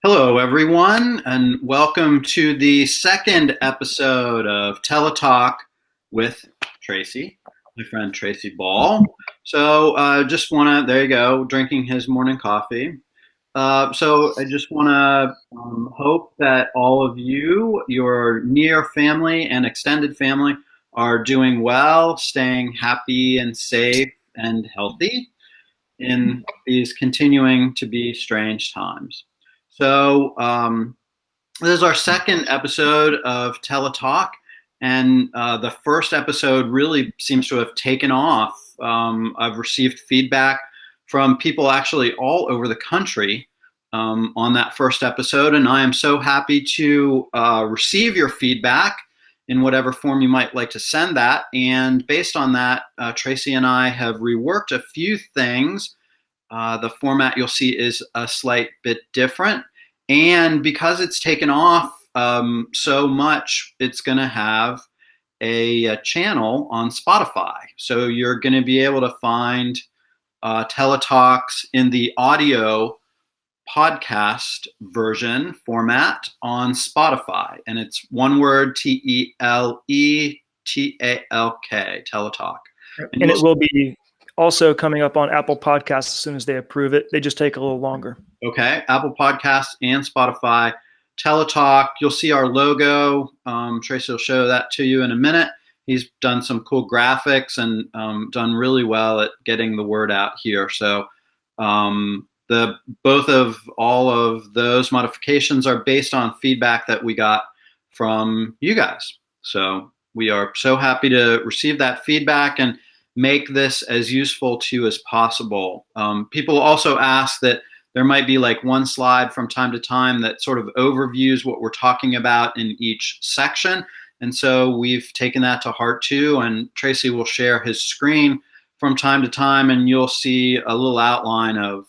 Hello, everyone, and welcome to the second episode of TeleTalk with Tracy, my friend Tracy Ball. So just want to, there you go, drinking his morning coffee. So I just want to hope that all of you, your near family and extended family, are doing well, staying happy and safe and healthy in these continuing to be strange times. So this is our second episode of TeleTalk, and the first episode really seems to have taken off. I've received feedback from people actually all over the country on that first episode, and I am so happy to receive your feedback in whatever form you might like to send that. And based on that, Tracy and I have reworked a few things. The format you'll see is a slight bit different. And because it's taken off so much, it's going to have a channel on Spotify. So you're going to be able to find teletalks in the audio podcast version format on Spotify. And it's one word, TeleTalk, teletalk. And it will be also coming up on Apple Podcasts as soon as they approve it. They just take a little longer. Okay, Apple Podcasts and Spotify. TeleTalk, you'll see our logo. Tracy will show that to you in a minute. He's done some cool graphics and done really well at getting the word out here. So both of all of those modifications are based on feedback that we got from you guys. So we are so happy to receive that feedback and make this as useful to you as possible. People also ask that there might be like one slide from time to time that sort of overviews what we're talking about in each section. And so we've taken that to heart too, and Tracy will share his screen from time to time, and you'll see a little outline of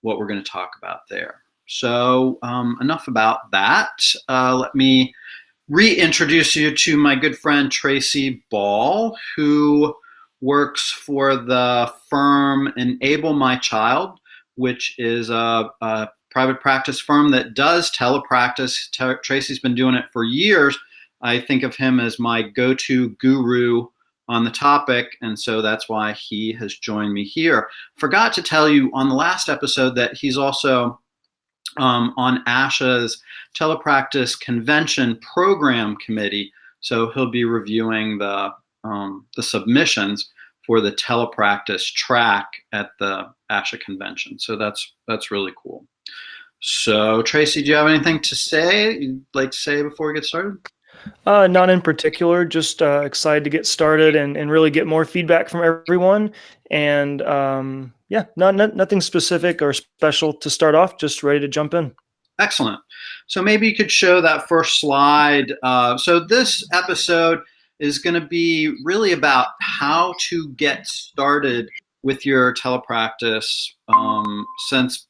what we're going to talk about there. So enough about that. Let me reintroduce you to my good friend Tracy Ball, who works for the firm Enable My Child, which is a private practice firm that does telepractice. Tracy's been doing it for years. I think of him as my go-to guru on the topic, and so that's why he has joined me here. Forgot to tell you on the last episode that he's also on ASHA's Telepractice Convention Program Committee, so he'll be reviewing the submissions for the telepractice track at the ASHA convention. So that's really cool. So Tracy, do you have anything to say you'd like to say before we get started? Not in particular, just excited to get started and really get more feedback from everyone. And yeah, nothing specific or special to start off, just ready to jump in. Excellent. So maybe you could show that first slide. So this episode is going to be really about how to get started with your telepractice, since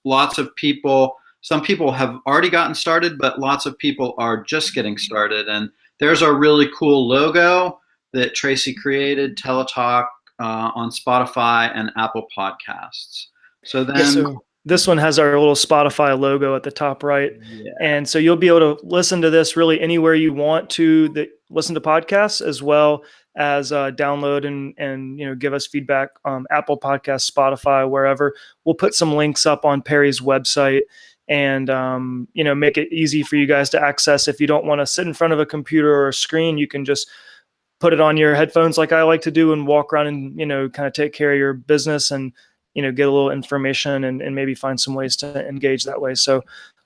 some people have already gotten started, but lots of people are just getting started. And there's a really cool logo that Tracy created, TeleTalk, on Spotify and Apple Podcasts. So then... Yeah, so this one has our little Spotify logo at the top right. Yeah. And so you'll be able to listen to this really anywhere you want to listen to podcasts, as well as download and give us feedback. Apple Podcasts, Spotify, wherever. We'll put some links up on Perry's website and make it easy for you guys to access. If you don't want to sit in front of a computer or a screen, you can just put it on your headphones like I like to do and walk around and kind of take care of your business and get a little information and maybe find some ways to engage that way. So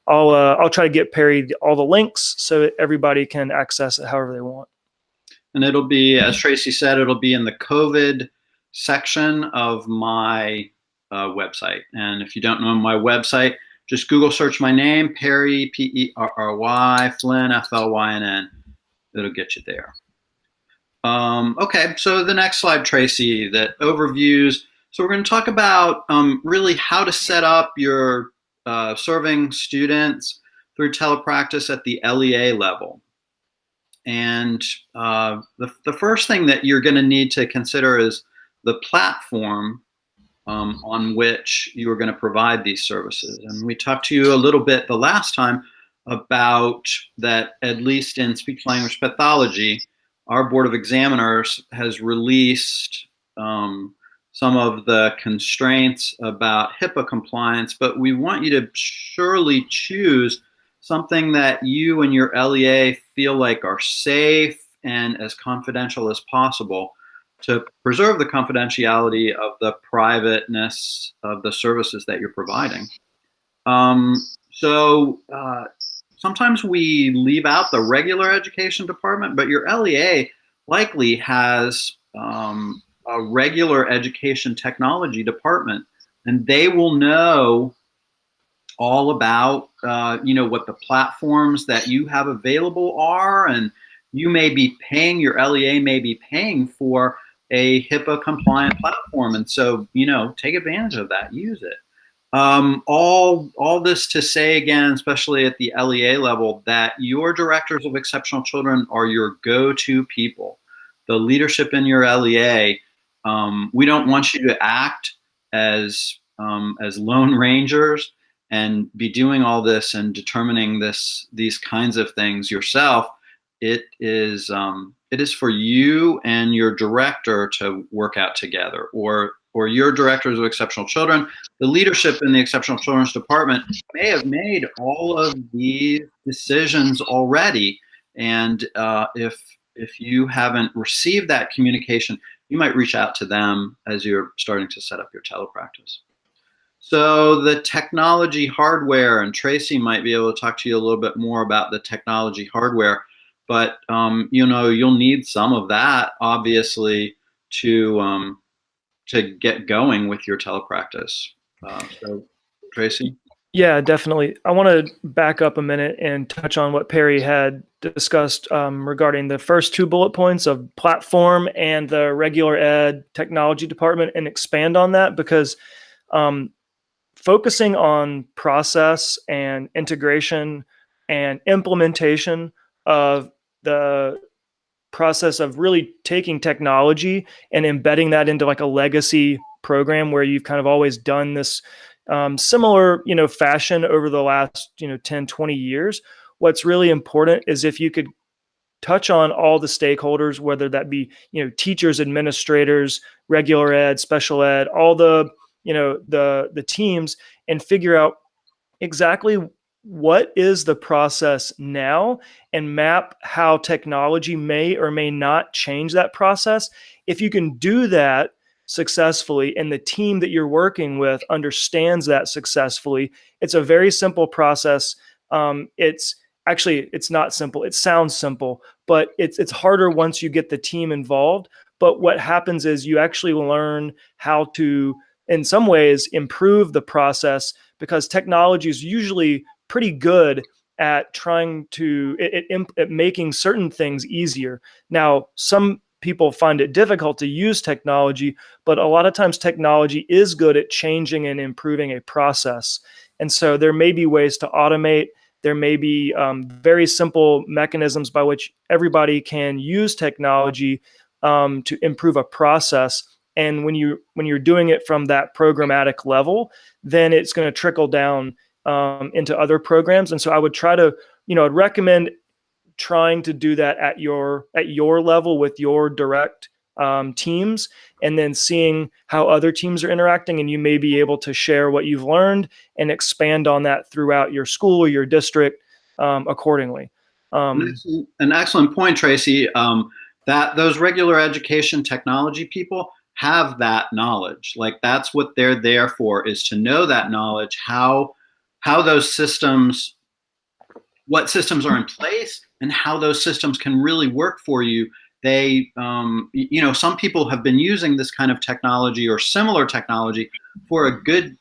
I'll try to get Perry all the links so everybody can access it however they want. And it'll be, as Tracy said, it'll be in the COVID section of my website. And if you don't know my website, just Google search my name, Perry, Perry, Flynn, Flynn. It'll get you there. Okay, so the next slide, Tracy, that overviews. So we're going to talk about really how to set up your serving students through telepractice at the LEA level. And the first thing that you're going to need to consider is the platform on which you are going to provide these services. And we talked to you a little bit the last time about that, at least in speech-language pathology, our Board of Examiners has released some of the constraints about HIPAA compliance, but we want you to surely choose something that you and your LEA feel like are safe and as confidential as possible to preserve the confidentiality of the privateness of the services that you're providing. Sometimes we leave out the regular education department, but your LEA likely has a regular education technology department, and they will know all about what the platforms that you have available are, and you may be paying, your LEA may be paying for a HIPAA compliant platform, and so take advantage of that, use it. All this to say again, especially at the LEA level, that your directors of exceptional children are your go-to people. The leadership in your LEA, we don't want you to act as lone rangers and be doing all this and determining these kinds of things yourself. It is for you and your director to work out together, or your directors of exceptional children. The leadership in the exceptional children's department may have made all of these decisions already, and if you haven't received that communication, you might reach out to them as you're starting to set up your telepractice. So the technology hardware, and Tracy might be able to talk to you a little bit more about the technology hardware, but you'll need some of that, obviously, to get going with your telepractice. So, Tracy? Yeah, definitely. I want to back up a minute and touch on what Perry had discussed regarding the first two bullet points of platform and the regular ed technology department, and expand on that, because focusing on process and integration and implementation of the process of really taking technology and embedding that into like a legacy program where you've kind of always done this similar, fashion over the last, 10, 20 years. What's really important is if you could touch on all the stakeholders, whether that be, teachers, administrators, regular ed, special ed, all the, the teams, and figure out exactly what is the process now and map how technology may or may not change that process. If you can do that successfully and the team that you're working with understands that successfully, it's a very simple process. It's not simple. It sounds simple, but it's harder once you get the team involved. But what happens is you actually learn how to, in some ways, improve the process, because technology is usually pretty good at trying to at making certain things easier. Now, some people find it difficult to use technology, but a lot of times technology is good at changing and improving a process. And so there may be ways to automate. There may be very simple mechanisms by which everybody can use technology to improve a process. And when you're doing it from that programmatic level, then it's going to trickle down into other programs. And so I would try to, I'd recommend trying to do that at your level with your direct teams, and then seeing how other teams are interacting, and you may be able to share what you've learned and expand on that throughout your school or your district accordingly. An excellent point, Tracy. That those regular education technology people have that knowledge. Like, that's what they're there for, is to know that knowledge, how those systems, what systems are in place, and how those systems can really work for you. They, some people have been using this kind of technology or similar technology for a good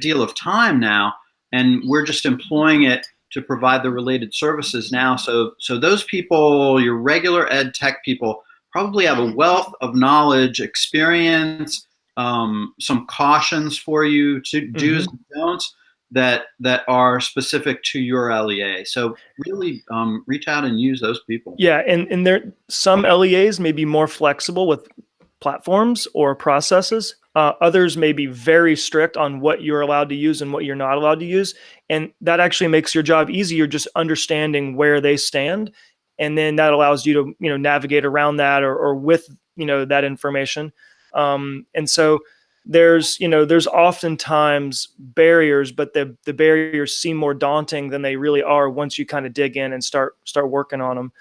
deal of time now, and we're just employing it to provide the related services now. So those people, your regular ed tech people, probably have a wealth of knowledge, experience, some cautions for you to do's and don'ts that are specific to your LEA. So really reach out and use those people. Yeah, and there some LEAs may be more flexible with platforms or processes. Others may be very strict on what you're allowed to use and what you're not allowed to use. And that actually makes your job easier, just understanding where they stand. And then that allows you to, navigate around that or with, that information. And so there's oftentimes barriers, but the barriers seem more daunting than they really are once you kind of dig in and start working on them.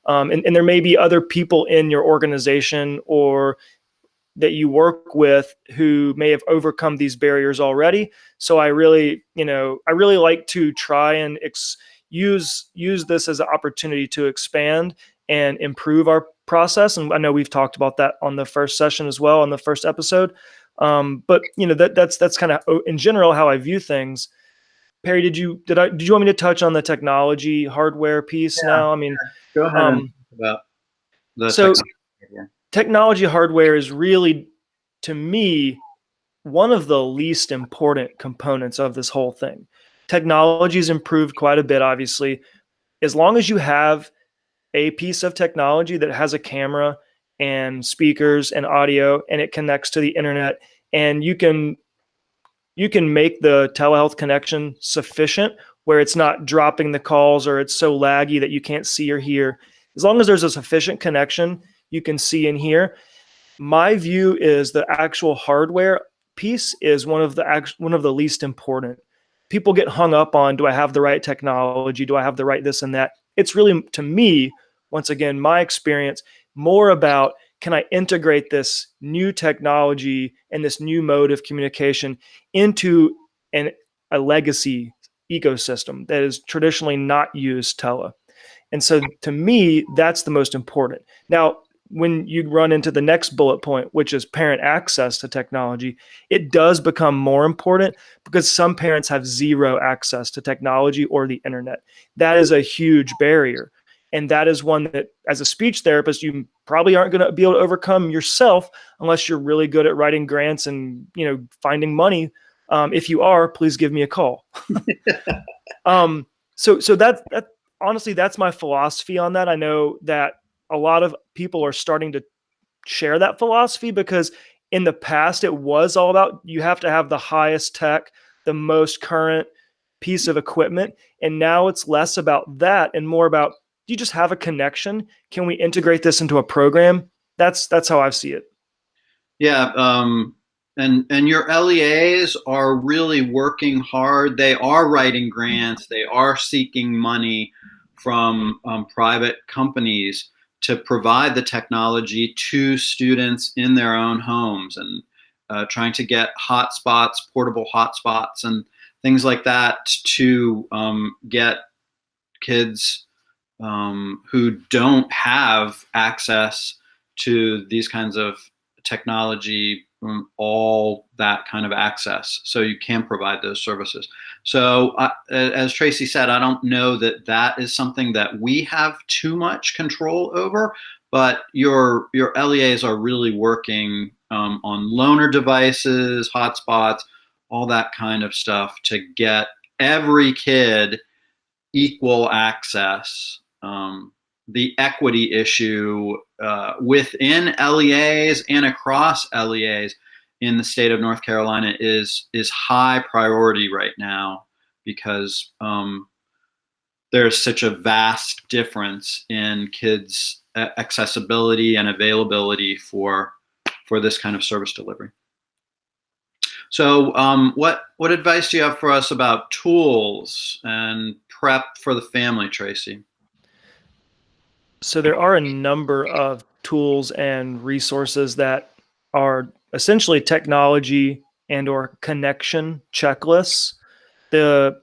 And there may be other people in your organization or that you work with who may have overcome these barriers already. So I really like to try and use this as an opportunity to expand and improve our process. And I know we've talked about that on the first session as well, on the first episode. But that's kind of in general how I view things. Perry, did you want me to touch on the technology hardware piece now? I mean, go ahead and talk about the technology hardware is really, to me, one of the least important components of this whole thing. Technology's improved quite a bit, obviously. As long as you have a piece of technology that has a camera and speakers and audio, and it connects to the internet, and you can make the telehealth connection sufficient where it's not dropping the calls or it's so laggy that you can't see or hear. As long as there's a sufficient connection, you can see and hear. My view is the actual hardware piece is one of the least important. People get hung up on, do I have the right technology? Do I have the right this and that? It's really, to me, once again, my experience, more about, can I integrate this new technology and this new mode of communication into a legacy ecosystem that is traditionally not used tele? And so to me, that's the most important. Now, when you run into the next bullet point, which is parent access to technology, it does become more important because some parents have zero access to technology or the internet. That is a huge barrier. And that is one that, as a speech therapist, you probably aren't going to be able to overcome yourself unless you're really good at writing grants and, finding money. If you are, please give me a call. So that honestly, that's my philosophy on that. I know that a lot of people are starting to share that philosophy because in the past it was all about, you have to have the highest tech, the most current piece of equipment. And now it's less about that and more about, do you just have a connection? Can we integrate this into a program? That's how I see it. Yeah. And your LEAs are really working hard. They are writing grants. They are seeking money from private companies to provide the technology to students in their own homes and trying to get hotspots, portable hotspots, and things like that to get kids who don't have access to these kinds of technology, all that kind of access. So you can provide those services. So as Tracy said, I don't know that that is something that we have too much control over, but your LEAs are really working on loaner devices, hotspots, all that kind of stuff to get every kid equal access. The equity issue within LEAs and across LEAs in the state of North Carolina is high priority right now because there's such a vast difference in kids' accessibility and availability for this kind of service delivery. So what advice do you have for us about tools and prep for the family, Tracy? So there are a number of tools and resources that are essentially technology and or connection checklists. The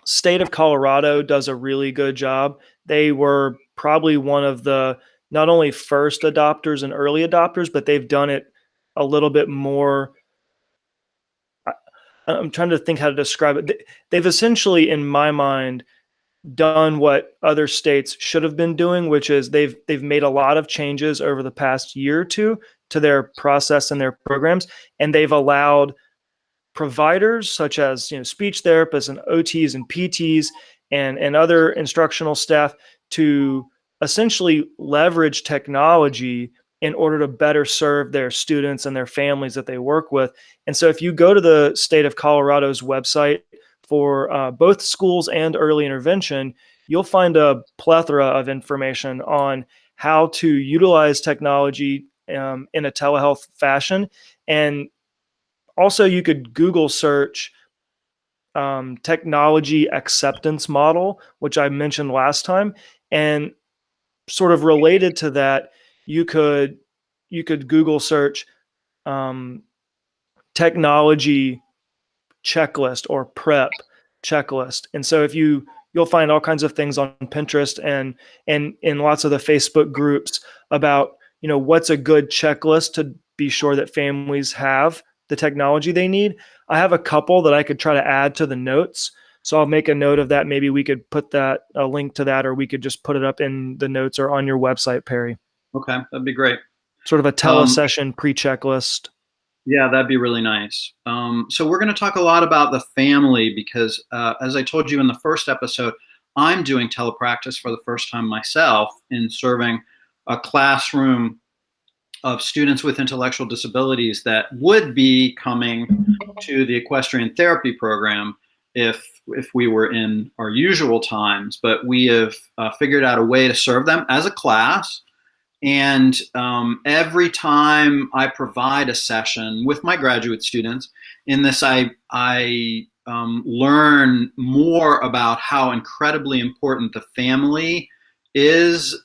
state of Colorado does a really good job. They were probably one of the not only first adopters and early adopters, but they've done it a little bit more. I'm trying to think how to describe it. They've essentially, in my mind, done what other states should have been doing, which is they've made a lot of changes over the past year or two to their process and their programs, and they've allowed providers such as speech therapists and OTs and PTs and other instructional staff to essentially leverage technology in order to better serve their students and their families that they work with. And so if you go to the state of Colorado's website for both schools and early intervention, you'll find a plethora of information on how to utilize technology in a telehealth fashion. And also, you could Google search technology acceptance model, which I mentioned last time, and sort of related to that, you could Google search um, technology checklist or prep checklist. And so if you'll find all kinds of things on Pinterest and in lots of the Facebook groups about, what's a good checklist to be sure that families have the technology they need. I have a couple that I could try to add to the notes. So I'll make a note of that. Maybe we could put a link to that, or we could just put it up in the notes or on your website, Perry. Okay, that'd be great. Sort of a telesession pre-checklist. Yeah, that'd be really nice. So we're going to talk a lot about the family because, as I told you in the first episode, I'm doing telepractice for the first time myself in serving a classroom of students with intellectual disabilities that would be coming to the equestrian therapy program if we were in our usual times. But we have figured out a way to serve them as a class. And every time I provide a session with my graduate students, in this I learn more about how incredibly important the family is,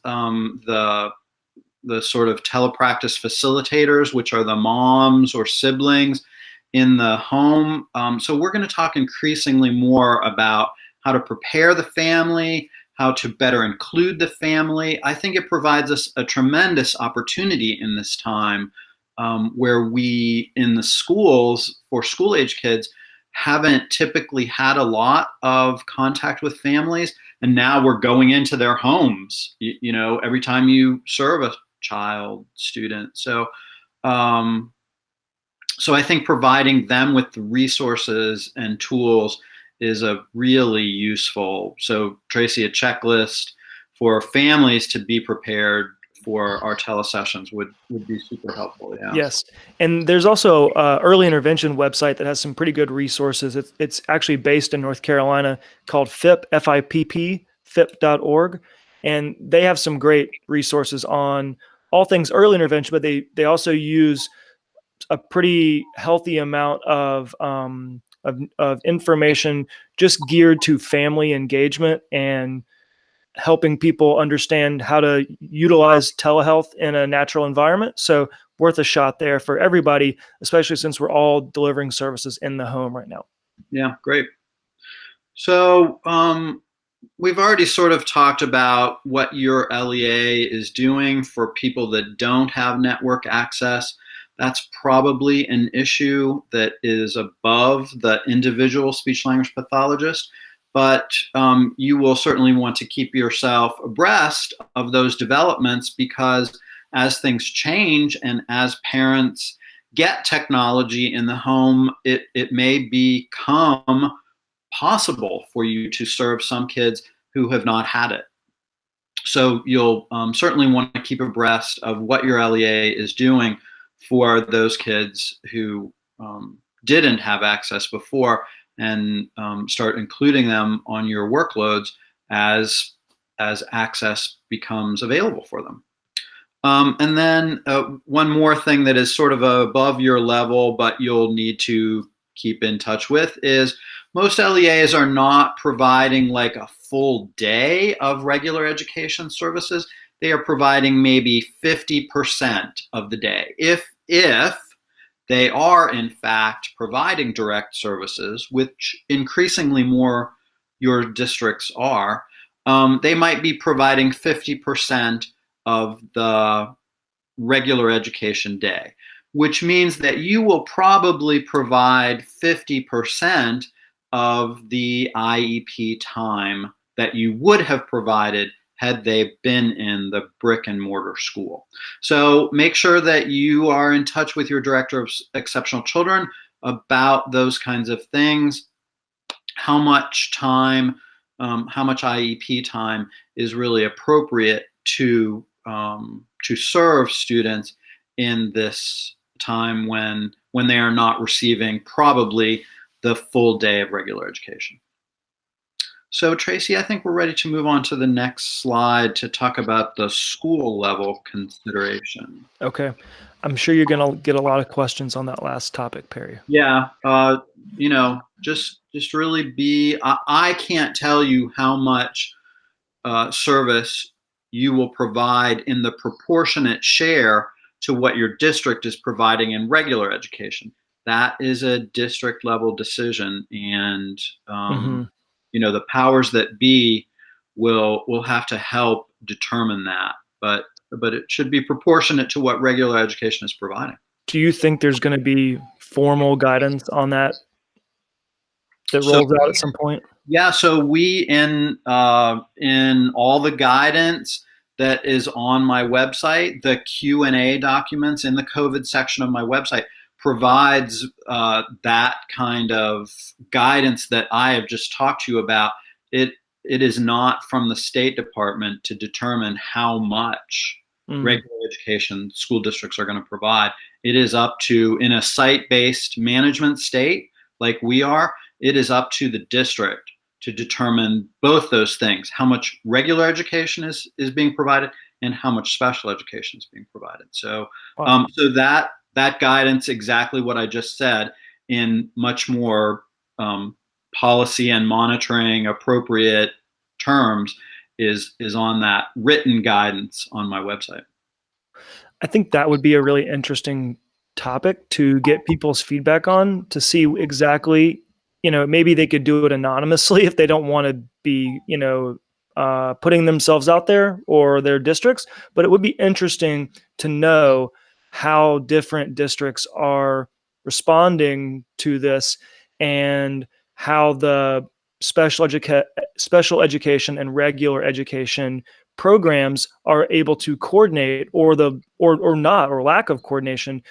the sort of telepractice facilitators, which are the moms or siblings in the home. So we're going to talk increasingly more about how to prepare the family, how to better include the family. I think it provides us a tremendous opportunity in this time where we, in the schools, for school-age kids, haven't typically had a lot of contact with families. And now we're going into their homes, every time you serve a child, student. So I think providing them with the resources and tools is a really useful. So Tracy, a checklist for families to be prepared for our telesessions would be super helpful. Yeah. Yes. And there's also a early intervention website that has some pretty good resources. It's actually based in North Carolina, called FIPP, F-I-P-P, FIPP.org. And they have some great resources on all things early intervention, but they also use a pretty healthy amount of information just geared to family engagement and helping people understand how to utilize telehealth in a natural environment. So worth a shot there for everybody, especially since we're all delivering services in the home right now. Yeah, great. So we've already sort of talked about what your LEA is doing for people that don't have network access. That's probably an issue that is above the individual speech language pathologist, but you will certainly want to keep yourself abreast of those developments, because as things change and as parents get technology in the home, it may become possible for you to serve some kids who have not had it. So you'll certainly want to keep abreast of what your LEA is doing for those kids who didn't have access before, and start including them on your workloads as access becomes available for them. And then one more thing that is sort of above your level, but you'll need to keep in touch with, is most LEAs are not providing like a full day of regular education services. They are providing maybe 50% of the day. If they are in fact providing direct services, which increasingly more your districts are, they might be providing 50% of the regular education day, which means that you will probably provide 50% of the IEP time that you would have provided had they been in the brick and mortar school. So make sure that you are in touch with your director of exceptional children about those kinds of things. How much time, how much IEP time is really appropriate to to serve students in this time when they are not receiving probably the full day of regular education. So Tracy, I think we're ready to move on to the next slide to talk about the school level consideration. Okay. I'm sure you're going to get a lot of questions on that last topic, Perry. Yeah. Just really I can't tell you how much service you will provide in the proportionate share to what your district is providing in regular education. That is a district level decision, and the powers that be will have to help determine that. But it should be proportionate to what regular education is providing. Do you think there's going to be formal guidance on that rolls out at some point? Yeah, so we in all the guidance that is on my website, the Q&A documents in the COVID section of my website provides that kind of guidance that I have just talked to you about. It is not from the State Department to determine how much regular education school districts are going to provide. It is up to, in a site-based management state like we are, it is up to the district to determine both those things: how much regular education is being provided and how much special education is being provided. So, so that guidance, exactly what I just said, in much more policy and monitoring appropriate terms, is on that written guidance on my website. I think that would be a really interesting topic to get people's feedback on, to see exactly, maybe they could do it anonymously if they don't want to be, putting themselves out there or their districts. But it would be interesting to know how different districts are responding to this, and how the special education and regular education programs are able to coordinate, or not, or lack of coordination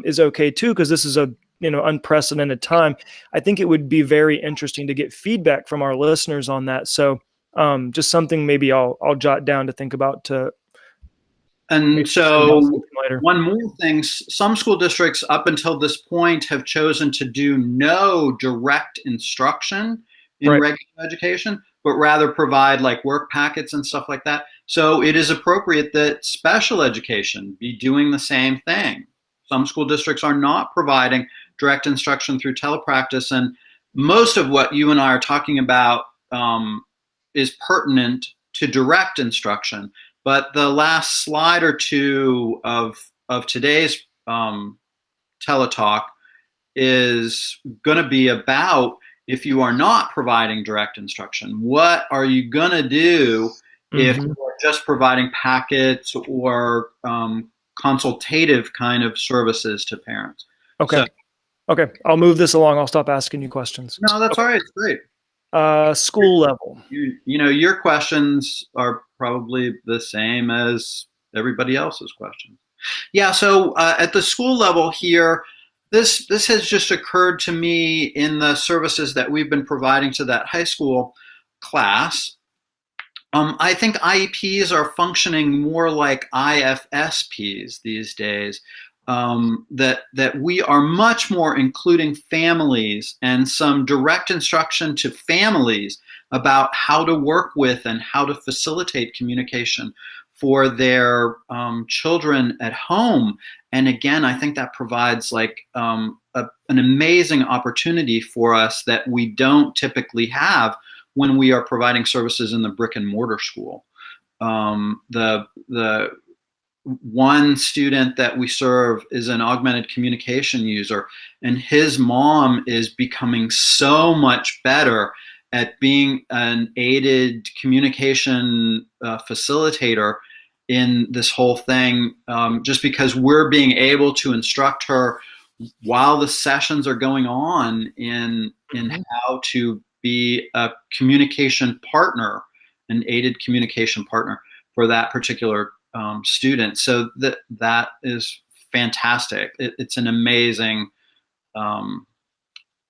is okay too, because this is a unprecedented time. I think it would be very interesting to get feedback from our listeners on that. So just something maybe I'll jot down to think about. And so one more thing, some school districts up until this point have chosen to do no direct instruction in regular education, but rather provide like work packets and stuff like that. So it is appropriate that special education be doing the same thing. Some school districts are not providing direct instruction through telepractice, and most of what you and I are talking about is pertinent to direct instruction. But the last slide or two of today's TeleTalk is going to be about, if you are not providing direct instruction, what are you going to do if you're just providing packets or consultative kind of services to parents? Okay. Okay. I'll move this along. I'll stop asking you questions. No, that's all right. It's great. School level. Your questions are probably the same as everybody else's questions. Yeah. So at the school level here, this has just occurred to me in the services that we've been providing to that high school class. I think IEPs are functioning more like IFSPs these days. That we are much more including families and some direct instruction to families about how to work with and how to facilitate communication for their children at home. And again, I think that provides like an amazing opportunity for us that we don't typically have when we are providing services in the brick and mortar school. The one student that we serve is an augmented communication user, and his mom is becoming so much better at being an aided communication facilitator in this whole thing, just because we're being able to instruct her while the sessions are going on in how to be a communication partner, an aided communication partner for that particular student. So that is fantastic. It's an amazing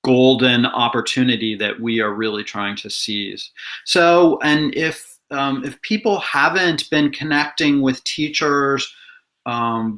golden opportunity that we are really trying to seize. So, and if if people haven't been connecting with teachers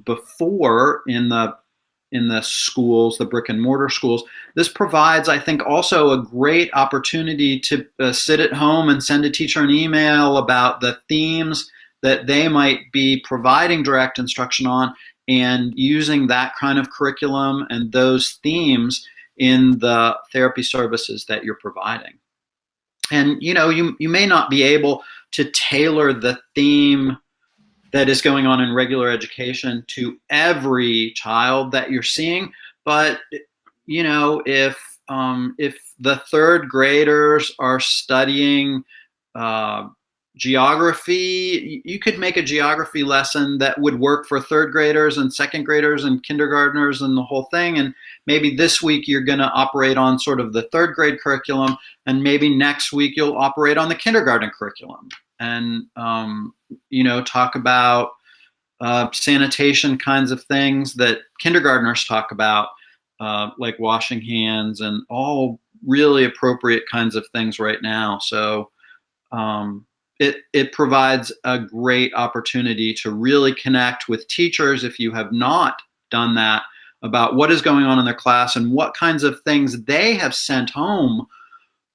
before in the schools, the brick and mortar schools, this provides, I think, also a great opportunity to sit at home and send a teacher an email about the themes that they might be providing direct instruction on, and using that kind of curriculum and those themes in the therapy services that you're providing. And you may not be able to tailor the theme that is going on in regular education to every child that you're seeing, but if the third graders are studying uh, geography, you could make a geography lesson that would work for third graders and second graders and kindergartners and the whole thing. And maybe this week you're going to operate on sort of the third grade curriculum, and maybe next week you'll operate on the kindergarten curriculum, and talk about sanitation kinds of things that kindergartners talk about, like washing hands and all really appropriate kinds of things right now. So it provides a great opportunity to really connect with teachers, if you have not done that, about what is going on in their class and what kinds of things they have sent home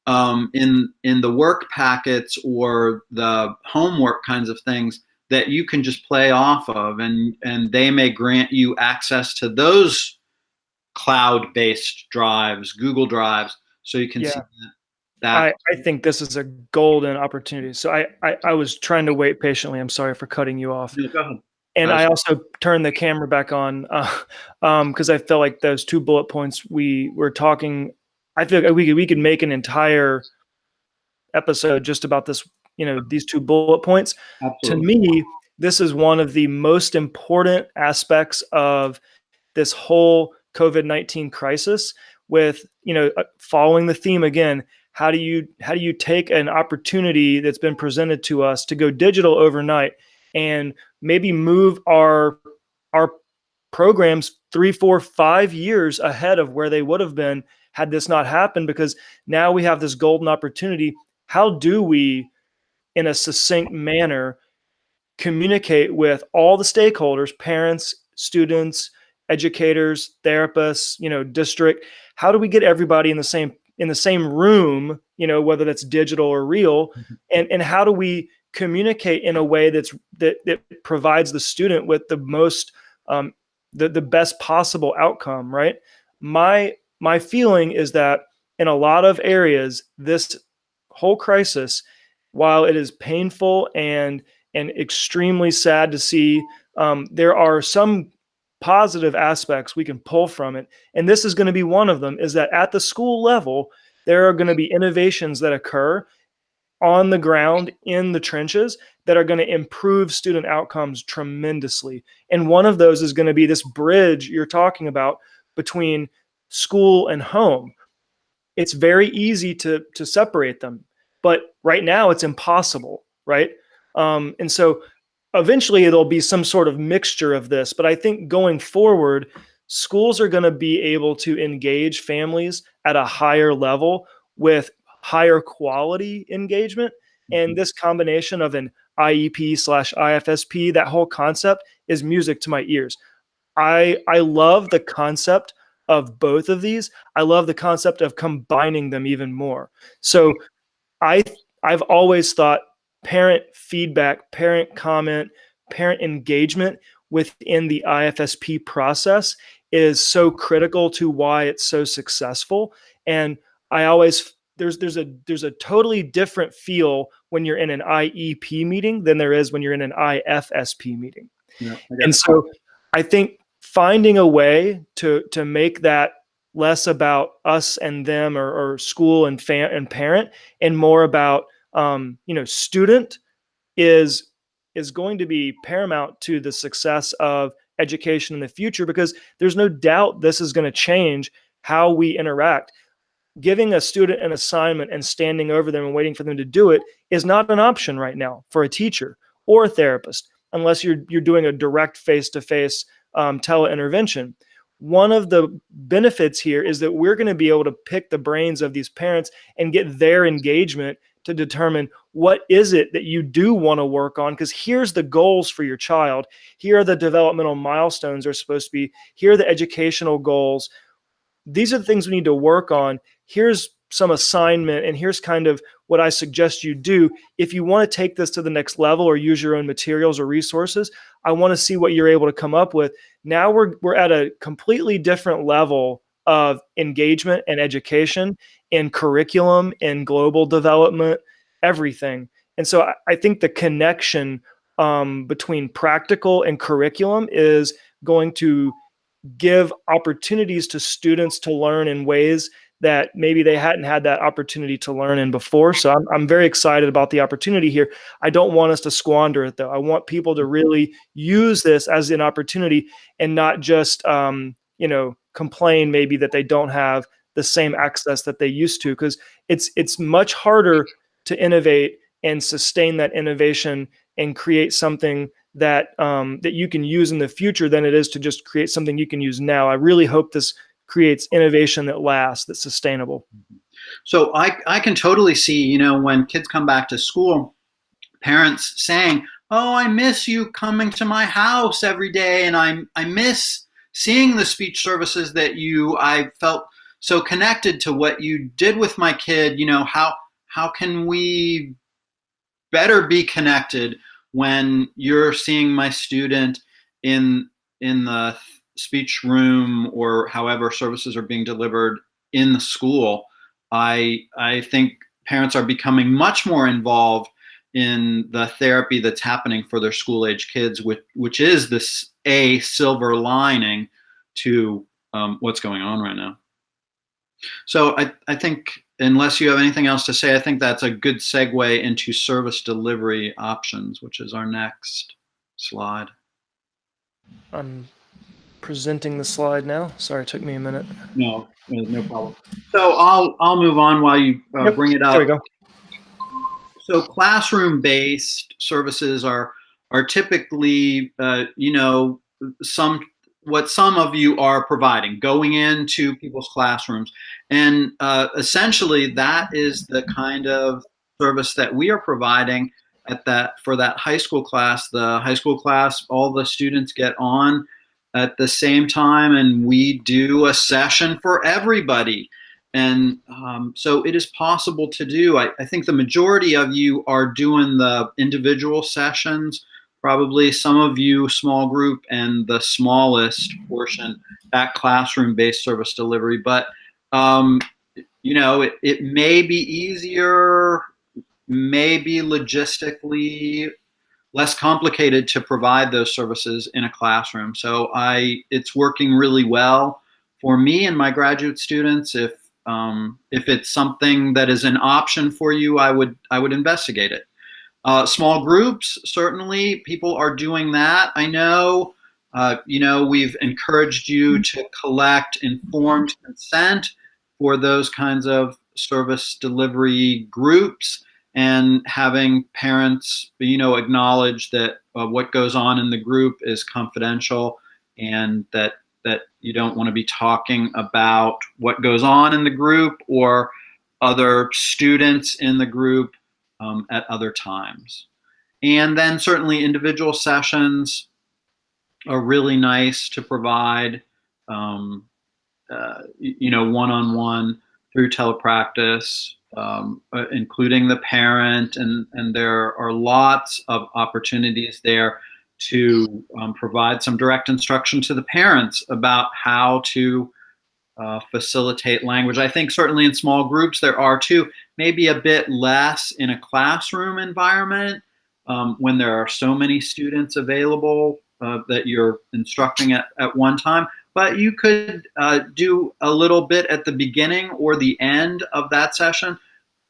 in the work packets or the homework kinds of things that you can just play off of, and they may grant you access to those cloud-based drives, Google Drives, so you can see that. I think this is a golden opportunity. So I was trying to wait patiently. I'm sorry for cutting you off. No, go ahead. And I also turned the camera back on because I felt like those 2 bullet points we were talking, I feel like we could make an entire episode just about this, these 2 bullet points. Absolutely. To me, this is one of the most important aspects of this whole COVID-19 crisis, with, following the theme again. How do you take an opportunity that's been presented to us to go digital overnight and maybe move our programs 3, 4, 5 years ahead of where they would have been had this not happened? Because now we have this golden opportunity. How do we, in a succinct manner, communicate with all the stakeholders, parents, students, educators, therapists, district? How do we get everybody in the same room, whether that's digital or real? And how do we communicate in a way that provides the student with the most the best possible outcome, right? My feeling is that in a lot of areas, this whole crisis, while it is painful and extremely sad to see, there are some positive aspects we can pull from it. And this is going to be one of them, is that at the school level, there are going to be innovations that occur on the ground in the trenches that are going to improve student outcomes tremendously. And one of those is going to be this bridge you're talking about between school and home. It's very easy to separate them, but right now it's impossible, right? And so eventually there'll be some sort of mixture of this, but I think going forward, schools are going to be able to engage families at a higher level with higher quality engagement. And this combination of an IEP/IFSP, that whole concept is music to my ears. I love the concept of both of these. I love the concept of combining them even more. So I've always thought parent feedback, parent comment, parent engagement within the IFSP process is so critical to why it's so successful. And I always there's a totally different feel when you're in an IEP meeting than there is when you're in an IFSP meeting. Yeah, and so I think finding a way to make that less about us and them, or school and parent, and more about student is going to be paramount to the success of education in the future, because there's no doubt this is going to change how we interact. Giving a student an assignment and standing over them and waiting for them to do it is not an option right now for a teacher or a therapist, unless you're doing a direct face-to-face teleintervention. One of the benefits here is that we're going to be able to pick the brains of these parents and get their engagement to determine what is it that you do want to work on, because here's the goals for your child. Here are the developmental milestones they're supposed to be. Here are the educational goals. These are the things we need to work on. Here's some assignment, and here's kind of what I suggest you do. If you want to take this to the next level or use your own materials or resources, I want to see what you're able to come up with. Now we're at a completely different level of engagement and education and curriculum and global development, everything. And so I think the connection between practical and curriculum is going to give opportunities to students to learn in ways that maybe they hadn't had that opportunity to learn in before. So I'm very excited about the opportunity here. I don't want us to squander it, though. I want people to really use this as an opportunity and not just, complain maybe that they don't have the same access that they used to, because it's much harder to innovate and sustain that innovation and create something that that you can use in the future than it is to just create something you can use now. I really hope this creates innovation that lasts, that's sustainable. So I can totally see, when kids come back to school, parents saying, "Oh, I miss you coming to my house every day, and I miss seeing the speech services that I felt so connected to what you did with my kid. How can we better be connected when you're seeing my student in the speech room or however services are being delivered in the school?" I think parents are becoming much more involved in the therapy that's happening for their school age kids, which is this a silver lining to what's going on right now. So I think, unless you have anything else to say, I think that's a good segue into service delivery options, which is our next slide. I'm presenting the slide now. Sorry, it took me a minute. No problem. So I'll move on while you bring it up. There we go. So classroom-based services are typically, some of you are providing, going into people's classrooms, and essentially that is the kind of service that we are providing for that high school class. The high school class, all the students get on at the same time, and we do a session for everybody. And so it is possible to do. I think the majority of you are doing the individual sessions, probably some of you small group, and the smallest portion, that classroom-based service delivery. But, it may be easier, maybe logistically less complicated to provide those services in a classroom. So it's working really well for me and my graduate students. If it's something that is an option for you, I would investigate it. Small groups, certainly people are doing that. I know, we've encouraged you to collect informed consent for those kinds of service delivery groups, and having parents, acknowledge that what goes on in the group is confidential, and that you don't want to be talking about what goes on in the group or other students in the group at other times. And then certainly individual sessions are really nice to provide, one-on-one through telepractice, including the parent, and there are lots of opportunities there to provide some direct instruction to the parents about how to facilitate language. I think certainly in small groups there are too, maybe a bit less in a classroom environment when there are so many students available that you're instructing at one time. But you could do a little bit at the beginning or the end of that session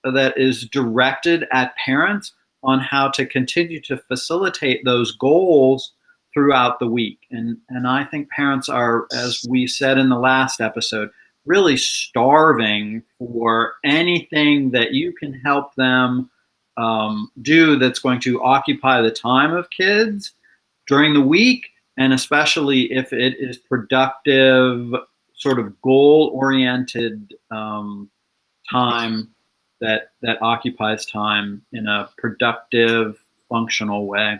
that is directed at parents on how to continue to facilitate those goals throughout the week. And I think parents are, as we said in the last episode, really starving for anything that you can help them do that's going to occupy the time of kids during the week, and especially if it is productive, sort of goal-oriented time that occupies time in a productive, functional way.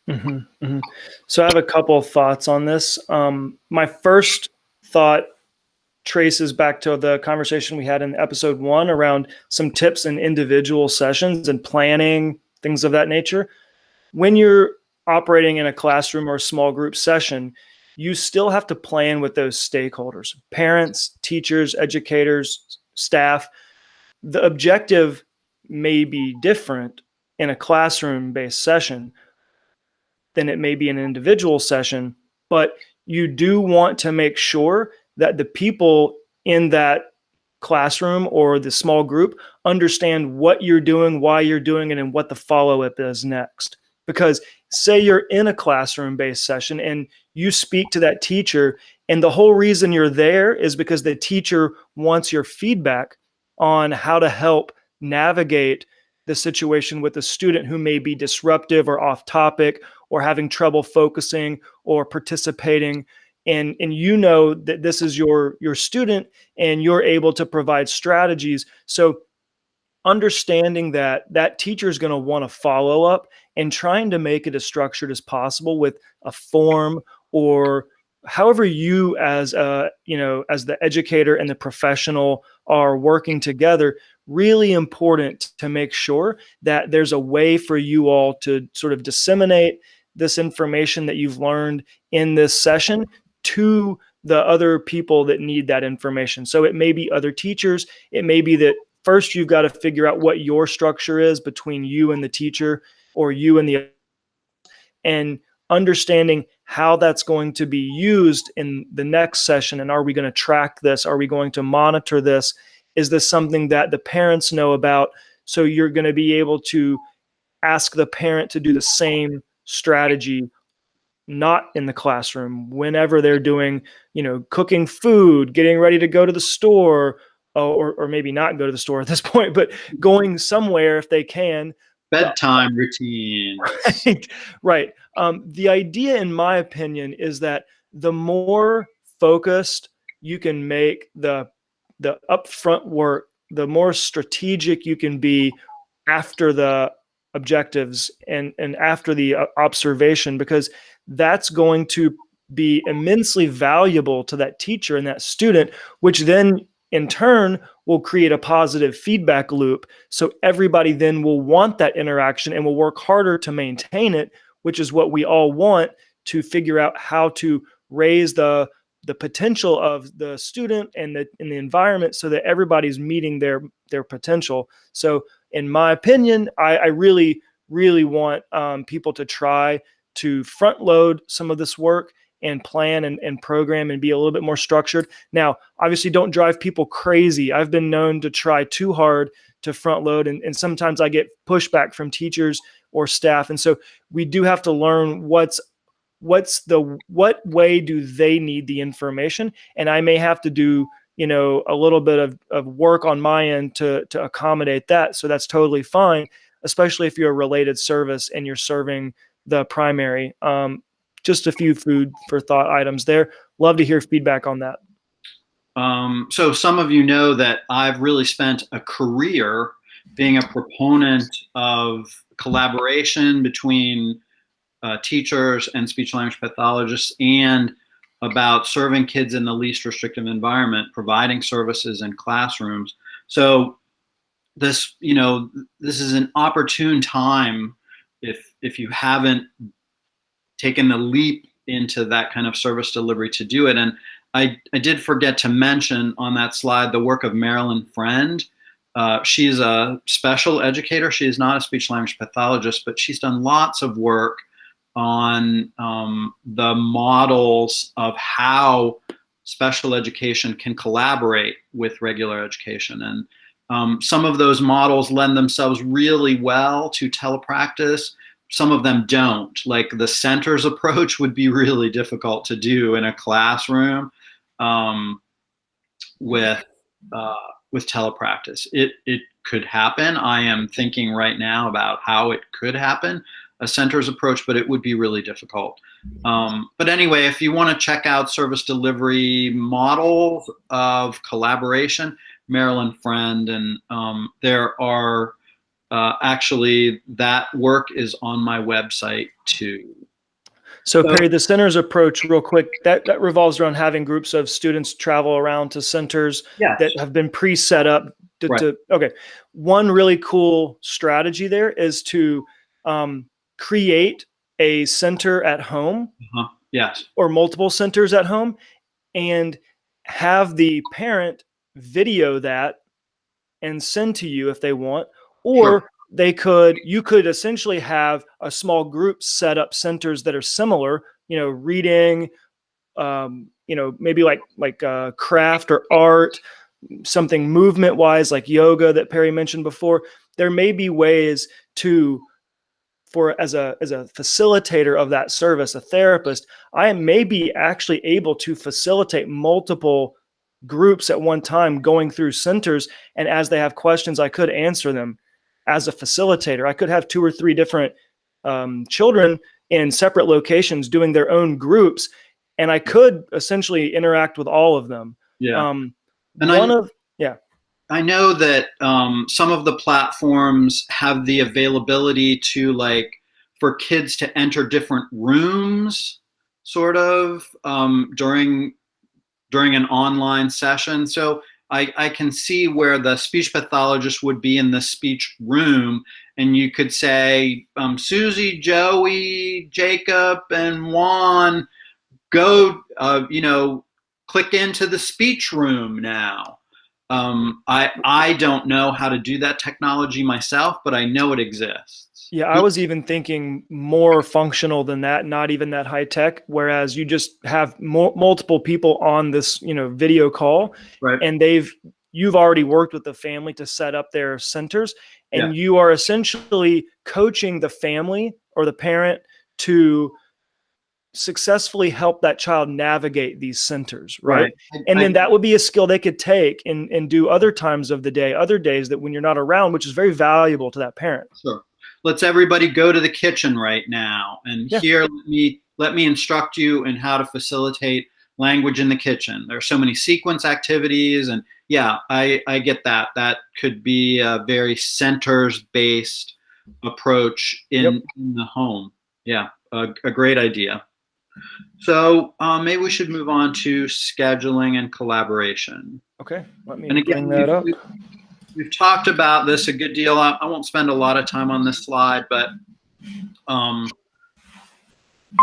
Mm-hmm, mm-hmm. So I have a couple of thoughts on this. My first thought traces back to the conversation we had in episode 1 around some tips in individual sessions and planning, things of that nature. When you're operating in a classroom or a small group session, you still have to plan with those stakeholders, parents, teachers, educators, staff. The objective may be different in a classroom-based session than it may be in an individual session, but you do want to make sure that the people in that classroom or the small group understand what you're doing, why you're doing it, and what the follow-up is next. Because say you're in a classroom-based session and you speak to that teacher, and the whole reason you're there is because the teacher wants your feedback on how to help navigate the situation with a student who may be disruptive or off topic or having trouble focusing or participating, and you know that this is your student and you're able to provide strategies. So understanding that that teacher is going to want to follow up and trying to make it as structured as possible with a form, or however you as a, as the educator and the professional are working together. Really important to make sure that there's a way for you all to sort of disseminate this information that you've learned in this session to the other people that need that information. So it may be other teachers. It may be that first you've got to figure out what your structure is between you and the teacher, or you and the, and understanding how that's going to be used in the next session. And are we going to track this? Are we going to monitor this? Is this something that the parents know about? So you're going to be able to ask the parent to do the same strategy, not in the classroom, whenever they're doing, cooking food, getting ready to go to the store, or maybe not go to the store at this point, but going somewhere if they can. Bedtime routine. Right, right. The idea, in my opinion, is that the more focused you can make the upfront work, the more strategic you can be after the objectives and after the observation, because that's going to be immensely valuable to that teacher and that student, which then in turn will create a positive feedback loop. So everybody then will want that interaction and will work harder to maintain it, which is what we all want, to figure out how to raise the potential of the student and the environment so that everybody's meeting their potential. So in my opinion, I really, really want people to try to front load some of this work and plan and program and be a little bit more structured. Now, obviously, don't drive people crazy. I've been known to try too hard to front load, and sometimes I get pushback from teachers or staff. And so we do have to learn what way do they need the information, and I may have to do a little bit of work on my end to accommodate that. So that's totally fine, especially if you're a related service and you're serving the primary. Just a few food for thought items there. Love to hear feedback on that. So some of you know that I've really spent a career being a proponent of collaboration between teachers and speech language pathologists, and about serving kids in the least restrictive environment, providing services in classrooms. So this, this is an opportune time, if you haven't taken the leap into that kind of service delivery, to do it. And I did forget to mention on that slide the work of Marilyn Friend. She's a special educator. She is not a speech language pathologist, but she's done lots of work on the models of how special education can collaborate with regular education. And some of those models lend themselves really well to telepractice. Some of them don't. Like the centers approach would be really difficult to do in a classroom with telepractice. It could happen. I am thinking right now about how it could happen, a centers approach, but it would be really difficult. But anyway, if you want to check out service delivery models of collaboration, Maryland friend, and there are actually that work is on my website too. So So Perry, the center's approach, real quick, that revolves around having groups of students travel around to centers yes, that have been pre-set up right, okay. One really cool strategy there is to create a center at home yes, or multiple centers at home and have the parent video that and send to you if they want, sure, or you could essentially have a small group set up centers that are similar, reading, maybe like craft or art, something movement wise like yoga that Perry mentioned before. There may be ways to, for as a facilitator of that service, a therapist, I may be actually able to facilitate multiple groups at one time going through centers, and as they have questions I could answer them. As a facilitator, I could have 2 or 3 different children in separate locations doing their own groups, and I could essentially interact with all of them. yeah. And One of Yeah. I know that some of the platforms have the availability to, like, for kids to enter different rooms, sort of during an online session. So I can see where the speech pathologist would be in the speech room, and you could say, Susie, Joey, Jacob, and Juan, go, click into the speech room now. I don't know how to do that technology myself, but I know it exists. Yeah, I was even thinking more functional than that, not even that high tech. Whereas you just have multiple people on this, video call, Right. and you've already worked with the family to set up their centers, Yeah. and you are essentially coaching the family or the parent to successfully help that child navigate these centers, right? And then that would be a skill they could take and do other times of the day, other days that when you're not around, which is very valuable to that parent. Sure. Let's everybody go to the kitchen right now, and Yeah. here let me instruct you in how to facilitate language in the kitchen. There are so many sequence activities, and yeah, I get that. That could be a very centers-based approach in the home. Yeah, a great idea. So maybe we should move on to scheduling and collaboration. Okay, let me And bring again, that up. we've talked about this a good deal. I won't spend a lot of time on this slide, but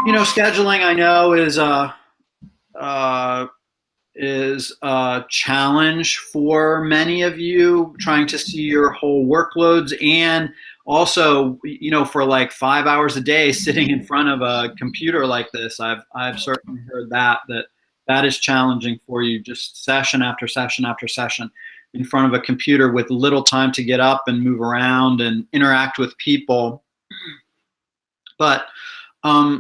scheduling, I know, is a challenge for many of you, trying to see your whole workloads, and also, for like 5 hours a day sitting in front of a computer like this. I've certainly heard that is challenging for you, just session after session after session in front of a computer with little time to get up and move around and interact with people. But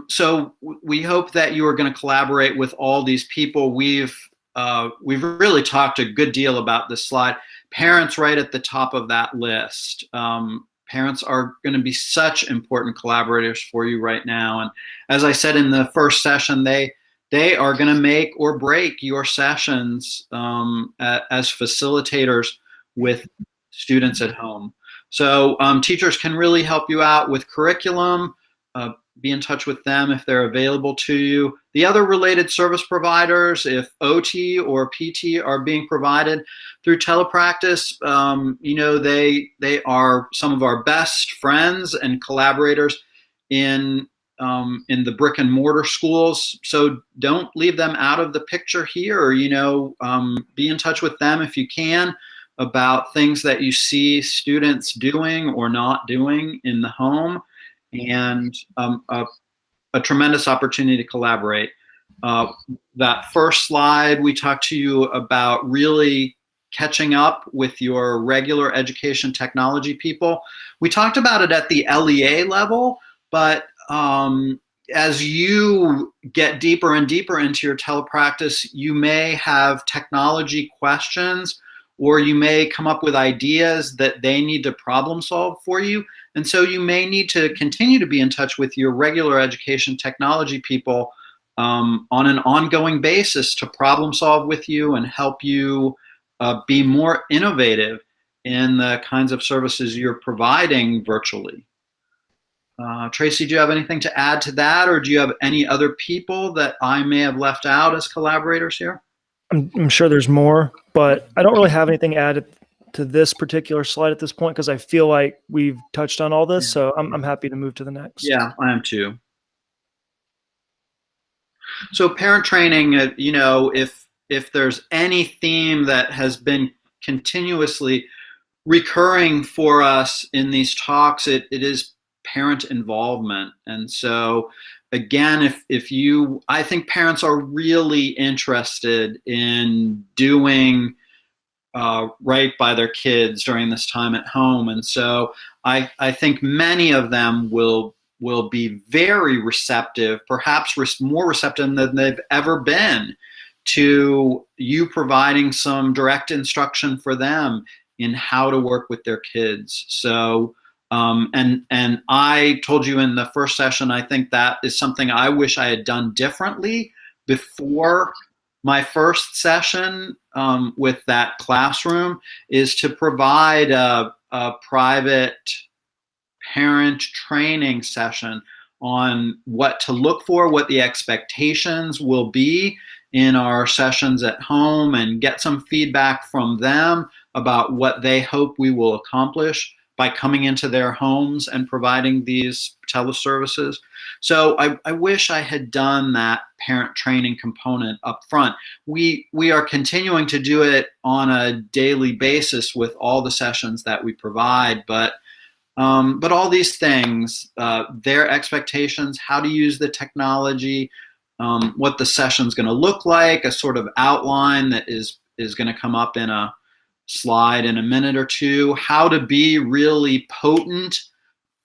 so we hope that you are going to collaborate with all these people. We've really talked a good deal about this slide. Parents right at the top of that list. Parents are going to be such important collaborators for you right now. And as I said in the first session, they are going to make or break your sessions as facilitators with students at home. So teachers can really help you out with curriculum. Be in touch with them if they're available to you. The other related service providers, if OT or PT are being provided through telepractice, they are some of our best friends and collaborators in the brick and mortar schools. So don't leave them out of the picture here. Be in touch with them if you can about things that you see students doing or not doing in the home. And a tremendous opportunity to collaborate. That first slide, we talked to you about really catching up with your regular education technology people. We talked about it at the LEA level, but as you get deeper and deeper into your telepractice, you may have technology questions, or you may come up with ideas that they need to problem solve for you. And so you may need to continue to be in touch with your regular education technology people on an ongoing basis to problem solve with you and help you be more innovative in the kinds of services you're providing virtually. Tracy, do you have anything to add to that, or do you have any other people that I may have left out as collaborators here? I'm sure there's more, but I don't really have anything added to this particular slide at this point because I feel like we've touched on all this. So I'm happy to move to the next. Yeah, I am too. So parent training, if there's any theme that has been continuously recurring for us in these talks, it is parent involvement. And so again, I think parents are really interested in doing right by their kids during this time at home. And so I think many of them will be very receptive, perhaps more receptive than they've ever been, to you providing some direct instruction for them in how to work with their kids. So, and I told you in the first session, I think that is something I wish I had done differently before my first session with that classroom, is to provide a private parent training session on what to look for, what the expectations will be in our sessions at home, and get some feedback from them about what they hope we will accomplish by coming into their homes and providing these teleservices. So I wish I had done that parent training component up front. We are continuing to do it on a daily basis with all the sessions that we provide, but all these things, their expectations, how to use the technology, what the session's going to look like, a sort of outline that is going to come up in a slide in a minute or two, how to be really potent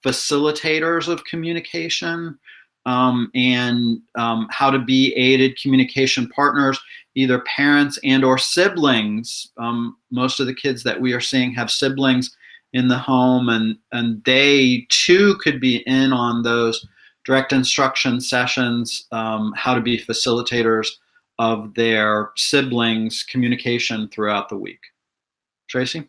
facilitators of communication, and how to be aided communication partners, either parents and or siblings. Most of the kids that we are seeing have siblings in the home, and they too could be in on those direct instruction sessions, how to be facilitators of their siblings' communication throughout the week. Tracy?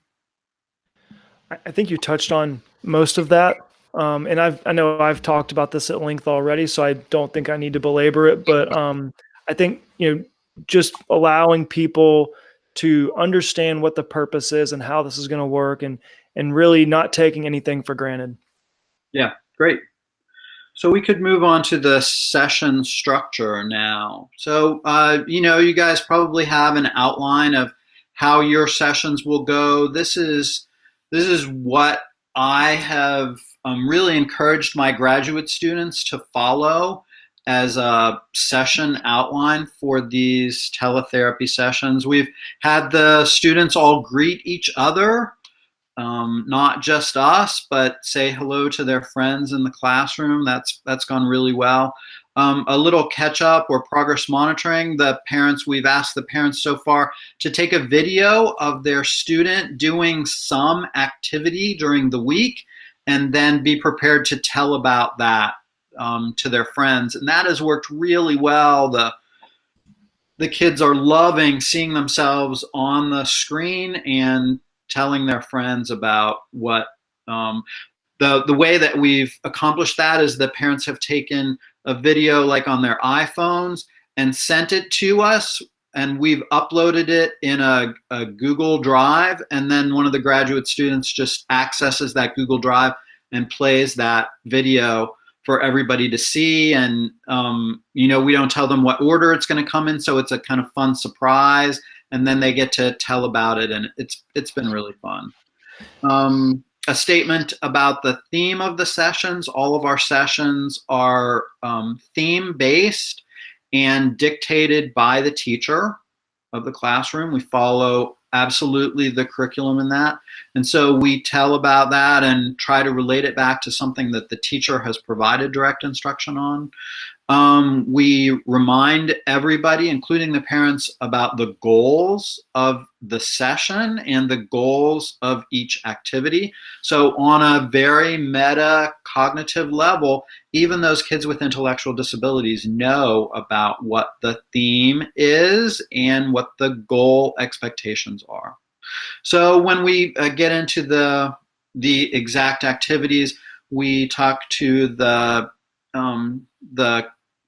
I think you touched on most of that. And I know I've talked about this at length already, so I don't think I need to belabor it, but I think, just allowing people to understand what the purpose is and how this is going to work, and really not taking anything for granted. Yeah, great. So we could move on to the session structure now. So, you guys probably have an outline of how your sessions will go. This is what I have really encouraged my graduate students to follow as a session outline for these teletherapy sessions. We've had the students all greet each other, not just us, but say hello to their friends in the classroom. That's gone really well. A little catch up or progress monitoring. We've asked the parents so far to take a video of their student doing some activity during the week, and then be prepared to tell about that to their friends. And that has worked really well. The kids are loving seeing themselves on the screen and telling their friends about what the way that we've accomplished that is the parents have taken a video like on their iPhones and sent it to us, and we've uploaded it in a Google Drive, and then one of the graduate students just accesses that Google Drive and plays that video for everybody to see. And we don't tell them what order it's going to come in, so it's a kind of fun surprise, and then they get to tell about it, and it's been really fun. A statement about the theme of the sessions. All of our sessions are theme-based and dictated by the teacher of the classroom. We follow absolutely the curriculum in that. And so we tell about that and try to relate it back to something that the teacher has provided direct instruction on. We remind everybody, including the parents, about the goals of the session and the goals of each activity. So on a very meta cognitive level, even those kids with intellectual disabilities know about what the theme is and what the goal expectations are. So when we get into the exact activities, we talk to the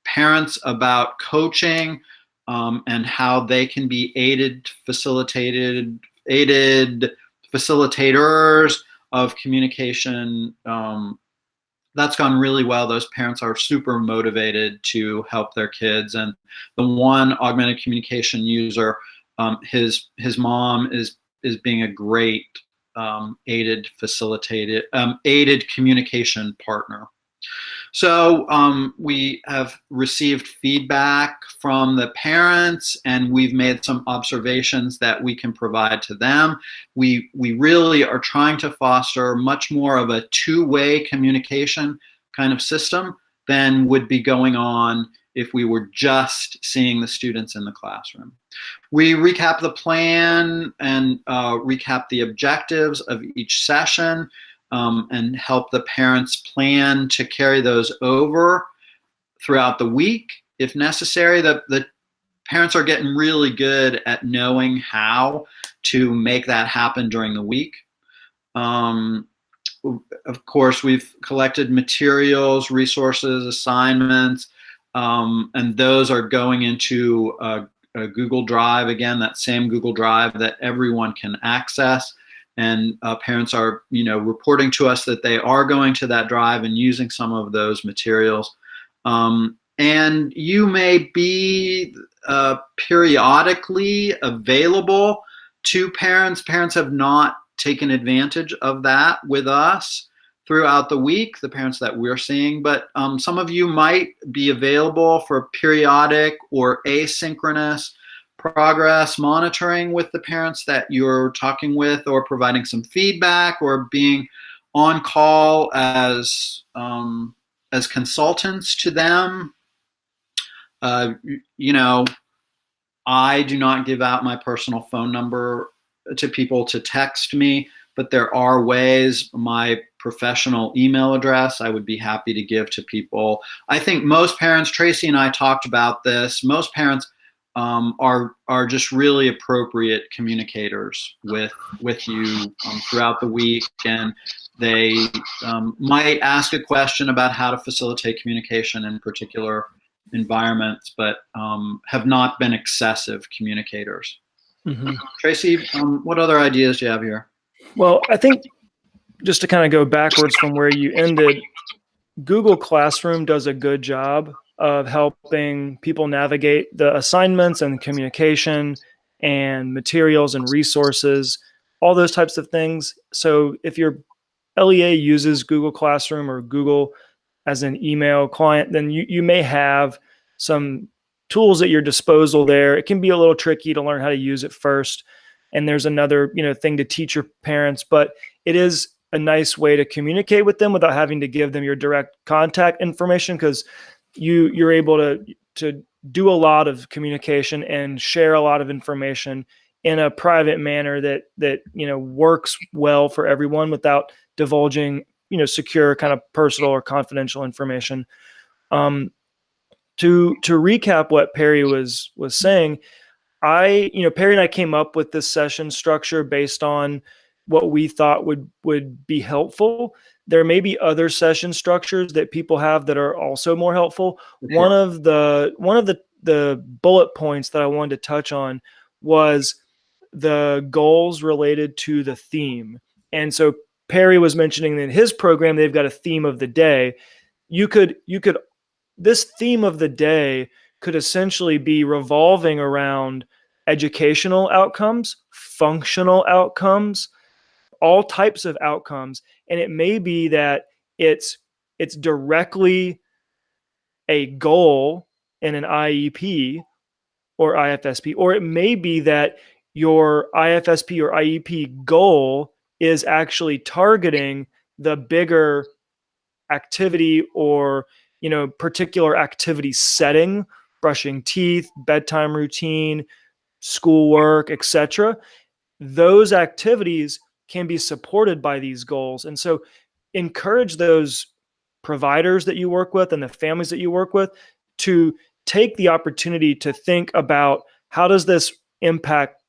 parents about coaching and how they can be aided facilitators of communication. That's gone really well. Those parents are super motivated to help their kids. And the one augmented communication user, his mom is being a great aided communication partner. So we have received feedback from the parents, and we've made some observations that we can provide to them. We really are trying to foster much more of a two-way communication kind of system than would be going on if we were just seeing the students in the classroom. We recap the plan and recap the objectives of each session. And help the parents plan to carry those over throughout the week if necessary. The parents are getting really good at knowing how to make that happen during the week. Of course, we've collected materials, resources, assignments, and those are going into a Google Drive, again, that same Google Drive that everyone can access. And parents are, reporting to us that they are going to that drive and using some of those materials. And you may be periodically available to parents. Parents have not taken advantage of that with us throughout the week, the parents that we're seeing. But some of you might be available for periodic or asynchronous progress monitoring with the parents that you're talking with, or providing some feedback, or being on call as consultants to them. I do not give out my personal phone number to people to text me, but there are ways. My professional email address I would be happy to give to people. I think most parents, Tracy and I talked about this, most parents are just really appropriate communicators with you throughout the week, and they might ask a question about how to facilitate communication in particular environments, but have not been excessive communicators. Mm-hmm. Tracy, what other ideas do you have here? Well, I think just to kind of go backwards from where you ended, Google Classroom does a good job of helping people navigate the assignments and communication and materials and resources, all those types of things. So if your LEA uses Google Classroom or Google as an email client, then you may have some tools at your disposal there. It can be a little tricky to learn how to use it first. And there's another, thing to teach your parents, but it is a nice way to communicate with them without having to give them your direct contact information, because you're able to do a lot of communication and share a lot of information in a private manner that works well for everyone without divulging secure kind of personal or confidential information. To recap what Perry was saying, Perry and I came up with this session structure based on what we thought would be helpful. There may be other session structures that people have that are also more helpful. Okay. One of the bullet points that I wanted to touch on was the goals related to the theme. And so Perry was mentioning that in his program, they've got a theme of the day. This theme of the day could essentially be revolving around educational outcomes, functional outcomes, all types of outcomes. And it may be that it's directly a goal in an IEP or IFSP, or it may be that your IFSP or IEP goal is actually targeting the bigger activity or, particular activity setting, brushing teeth, bedtime routine, schoolwork, etc. Those activities can be supported by these goals. And so encourage those providers that you work with and the families that you work with to take the opportunity to think about, how does this impact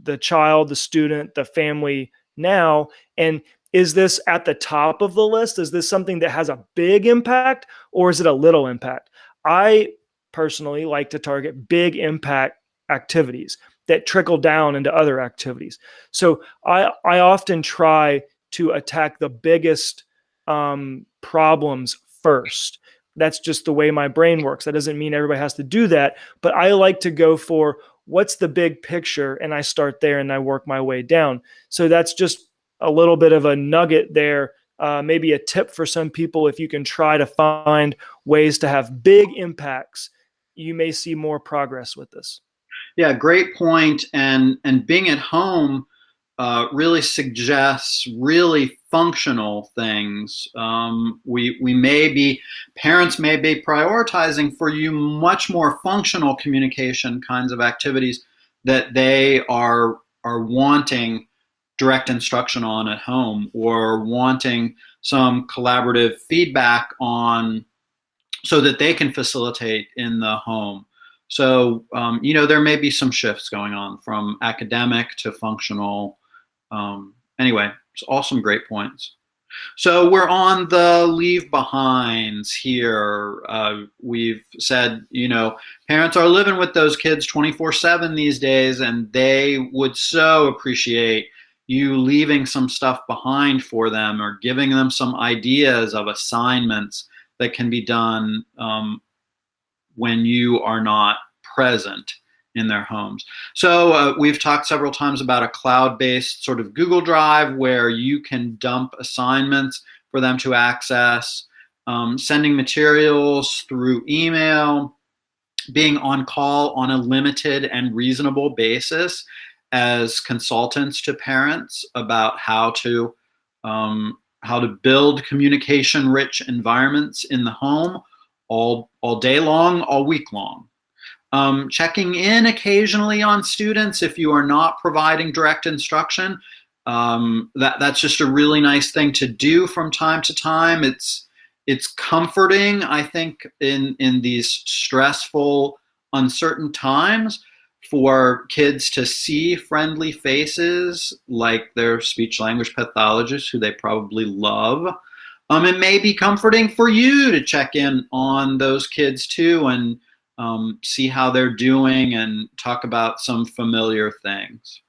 the child, the student, the family now? And is this at the top of the list? Is this something that has a big impact, or is it a little impact? I personally like to target big impact activities that trickle down into other activities. So I often try to attack the biggest problems first. That's just the way my brain works. That doesn't mean everybody has to do that, but I like to go for, what's the big picture, and I start there and I work my way down. So that's just a little bit of a nugget there, maybe a tip for some people. If you can try to find ways to have big impacts, you may see more progress with this. Yeah, great point. And being at home really suggests really functional things. We may be, parents may be prioritizing for you much more functional communication kinds of activities that they are wanting direct instruction on at home, or wanting some collaborative feedback on, so that they can facilitate in the home. So, there may be some shifts going on from academic to functional. Anyway, it's all some great points. So we're on the leave behinds here. We've said, parents are living with those kids 24/7 these days, and they would so appreciate you leaving some stuff behind for them, or giving them some ideas of assignments that can be done when you are not present in their homes. So we've talked several times about a cloud-based sort of Google Drive where you can dump assignments for them to access, sending materials through email, being on call on a limited and reasonable basis as consultants to parents about how to build communication-rich environments in the home all day long, all week long. Checking in occasionally on students if you are not providing direct instruction. That's just a really nice thing to do from time to time. It's comforting, I think, in these stressful, uncertain times, for kids to see friendly faces like their speech language pathologist, who they probably love. It may be comforting for you to check in on those kids too, and see how they're doing and talk about some familiar things.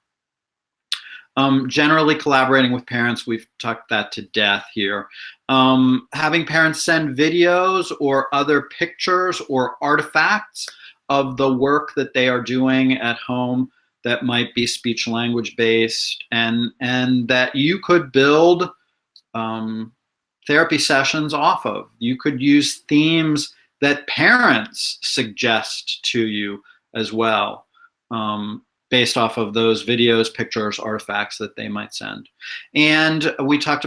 Generally collaborating with parents, we've talked that to death here. Having parents send videos or other pictures or artifacts of the work that they are doing at home that might be speech language based, and that you could build therapy sessions off of. You could use themes that parents suggest to you as well, based off of those videos, pictures, artifacts that they might send. And we just talked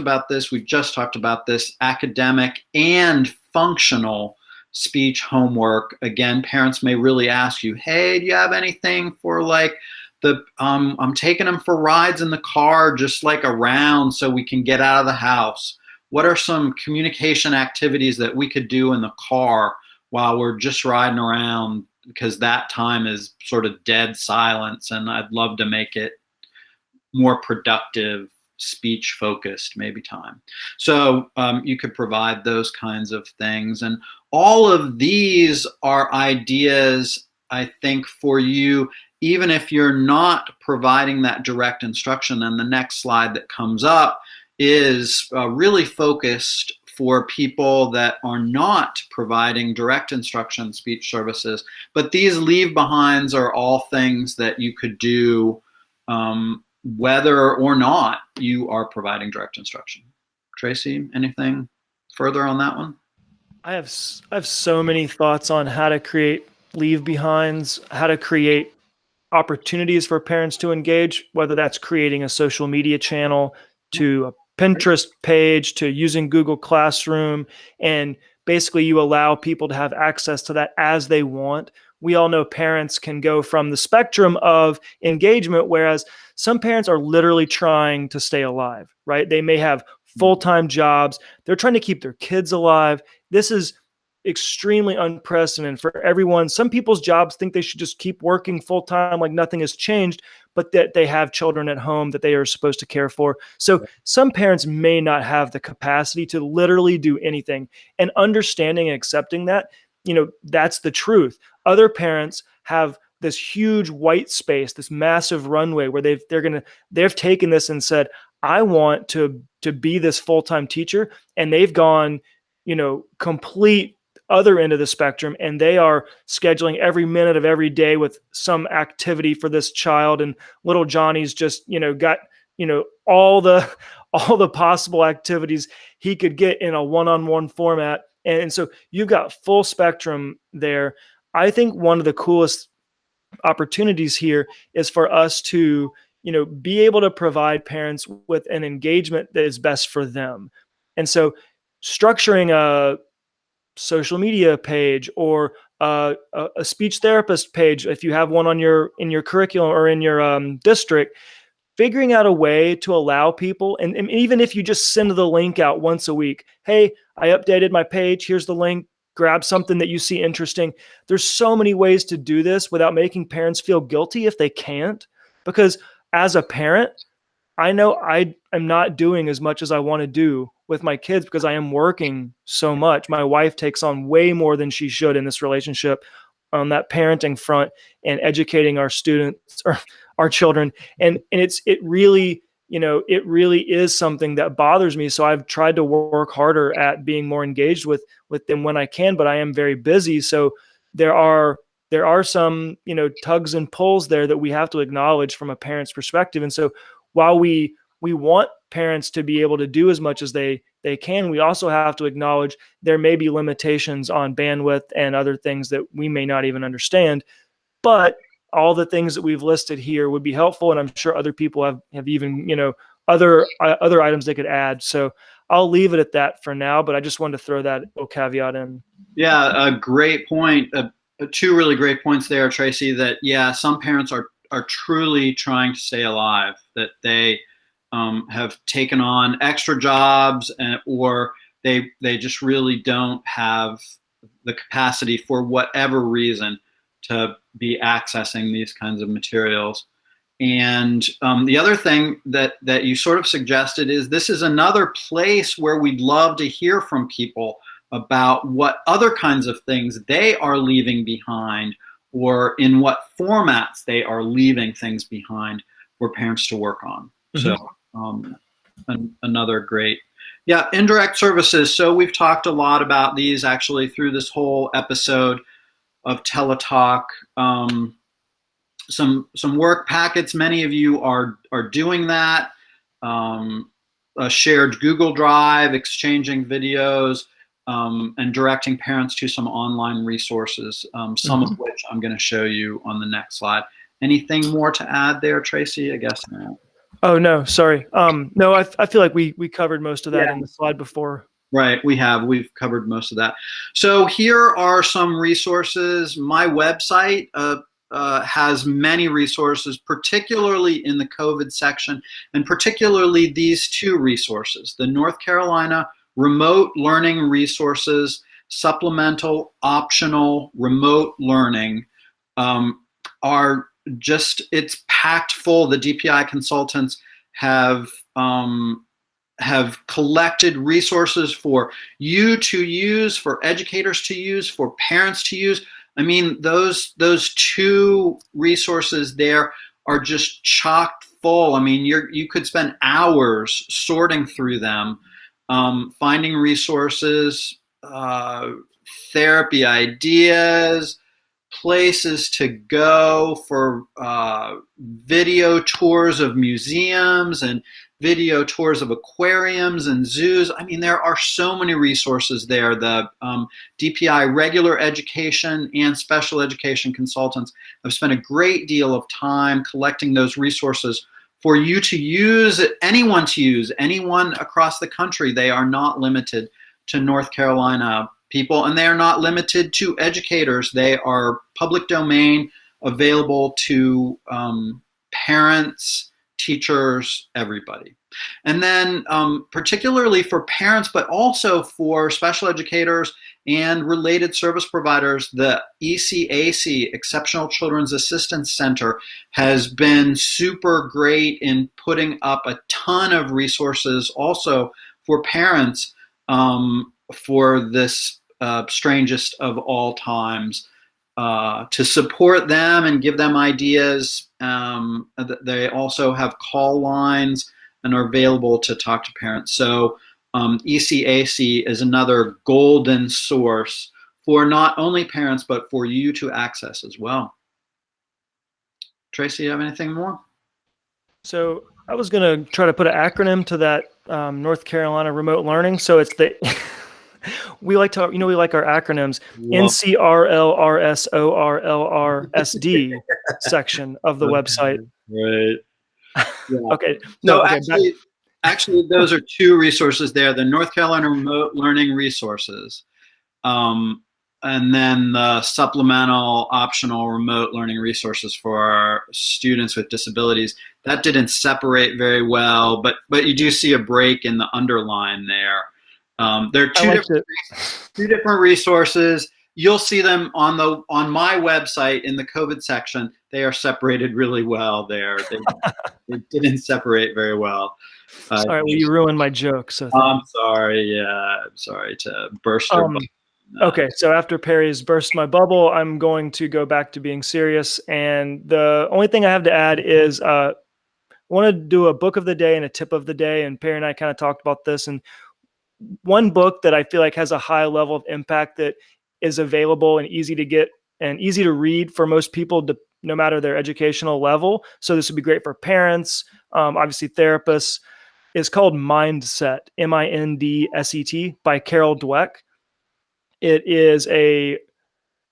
about this, academic and functional speech homework. Again, parents may really ask you, hey, do you have anything for like I'm taking them for rides in the car, just like around so we can get out of the house. What are some communication activities that we could do in the car while we're just riding around, because that time is sort of dead silence, and I'd love to make it more productive, speech focused maybe time. So you could provide those kinds of things. And all of these are ideas, I think, for you, even if you're not providing that direct instruction. And the next slide that comes up is really focused for people that are not providing direct instruction speech services. But these leave behinds are all things that you could do whether or not you are providing direct instruction. Tracy, anything further on that one? I have so many thoughts on how to create leave behinds, how to create opportunities for parents to engage, whether that's creating a social media channel to a Pinterest page to using Google Classroom. And basically you allow people to have access to that as they want. We all know parents can go from the spectrum of engagement, whereas some parents are literally trying to stay alive, right? They may have full-time jobs. They're trying to keep their kids alive. This is extremely unprecedented for everyone. Some people's jobs think they should just keep working full-time like nothing has changed, but that they have children at home that they are supposed to care for. So some parents may not have the capacity to literally do anything, and understanding and accepting that, that's the truth. Other parents have this huge white space, this massive runway where they've taken this and said, I want to be this full-time teacher. And they've gone, complete other end of the spectrum, and they are scheduling every minute of every day with some activity for this child. And little Johnny's just, got, all the possible activities he could get in a one-on-one format. And so you've got full spectrum there. I think one of the coolest opportunities here is for us to, be able to provide parents with an engagement that is best for them. And so structuring a social media page or a speech therapist page, if you have one in your curriculum or in your district, figuring out a way to allow people, and even if you just send the link out once a week, hey, I updated my page, here's the link, grab something that you see interesting. There's so many ways to do this without making parents feel guilty if they can't, because as a parent, I know I am not doing as much as I want to do with my kids because I am working so much. My wife takes on way more than she should in this relationship on that parenting front and educating our students or our children. And it really is something that bothers me. So I've tried to work harder at being more engaged with them when I can, but I am very busy. So there are some, tugs and pulls there that we have to acknowledge from a parent's perspective. And so while we want parents to be able to do as much as they can, we also have to acknowledge there may be limitations on bandwidth and other things that we may not even understand. But all the things that we've listed here would be helpful, and I'm sure other people have even other items they could add. So I'll leave it at that for now. But I just wanted to throw that little caveat in. Yeah, a great point. Two really great points there, Tracy. That some parents are truly trying to stay alive. That they have taken on extra jobs, or they just really don't have the capacity for whatever reason to be accessing these kinds of materials. And the other thing that you sort of suggested is this is another place where we'd love to hear from people about what other kinds of things they are leaving behind, or in what formats they are leaving things behind for parents to work on. Mm-hmm. So another great, indirect services. So we've talked a lot about these actually through this whole episode of TeleTalk. Some work packets. Many of you are doing that. A shared Google Drive, exchanging videos, and directing parents to some online resources, some of which I'm going to show you on the next slide. Anything more to add there, Tracy? I guess not. Oh, no, sorry. No, I feel like we covered most of that in the slide before. Right, we've covered most of that. So here are some resources. My website has many resources, particularly in the COVID section, and particularly these two resources, the North Carolina Remote Learning Resources, Supplemental Optional Remote Learning, are just, it's packed full. The DPI consultants have collected resources for you to use, for educators to use, for parents to use. I mean, those two resources there are just chock full. I mean, you could spend hours sorting through them, finding resources, therapy ideas, places to go for video tours of museums and video tours of aquariums and zoos. I mean, there are so many resources there. The DPI regular education and special education consultants have spent a great deal of time collecting those resources for you to use, anyone across the country. They are not limited to North Carolina people, and they are not limited to educators. They are public domain, available to parents, teachers, everybody. And then particularly for parents, but also for special educators and related service providers, the ECAC, Exceptional Children's Assistance Center, has been super great in putting up a ton of resources also for parents for this strangest of all times, to support them and give them ideas. They also have call lines and are available to talk to parents. So ECAC is another golden source for not only parents, but for you to access as well. Tracy, you have anything more? So I was going to try to put an acronym to that North Carolina remote learning. So it's the we like to, we like our acronyms. NCRLRSORLRSD section of the website. Right. Yeah. Okay. So actually, those are two resources there: the North Carolina Remote Learning Resources, and then the supplemental optional remote learning resources for students with disabilities. That didn't separate very well, but you do see a break in the underline there. There are two different resources. You'll see them on my website in the COVID section. They are separated really well there. They didn't separate very well. Sorry, well, you ruined my joke. So I'm sorry. Yeah, I'm sorry to burst your bubble. Okay, so after Perry's burst my bubble, I'm going to go back to being serious. And the only thing I have to add is I want to do a book of the day and a tip of the day. And Perry and I kind of talked about this. And one book that I feel like has a high level of impact that is available and easy to get and easy to read for most people, no matter their educational level. So this would be great for parents, obviously therapists, is called Mindset, Mindset by Carol Dweck. It is a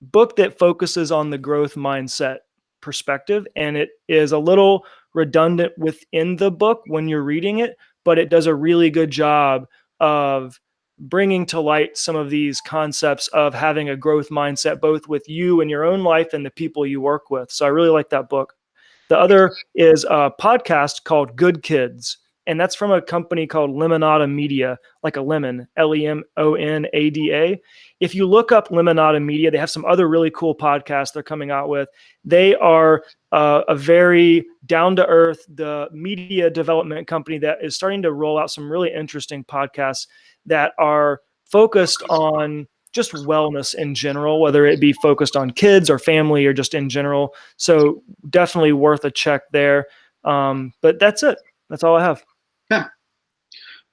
book that focuses on the growth mindset perspective, and it is a little redundant within the book when you're reading it, but it does a really good job of bringing to light some of these concepts of having a growth mindset, both with you and your own life and the people you work with. So I really like that book. The other is a podcast called Good Kids, and that's from a company called Lemonada Media, like a lemon, Lemonada. If you look up Lemonada Media, they have some other really cool podcasts they're coming out with. They are a very down-to-earth, the media development company that is starting to roll out some really interesting podcasts that are focused on just wellness in general, whether it be focused on kids or family or just in general. So definitely worth a check there. But that's it. That's all I have. Okay.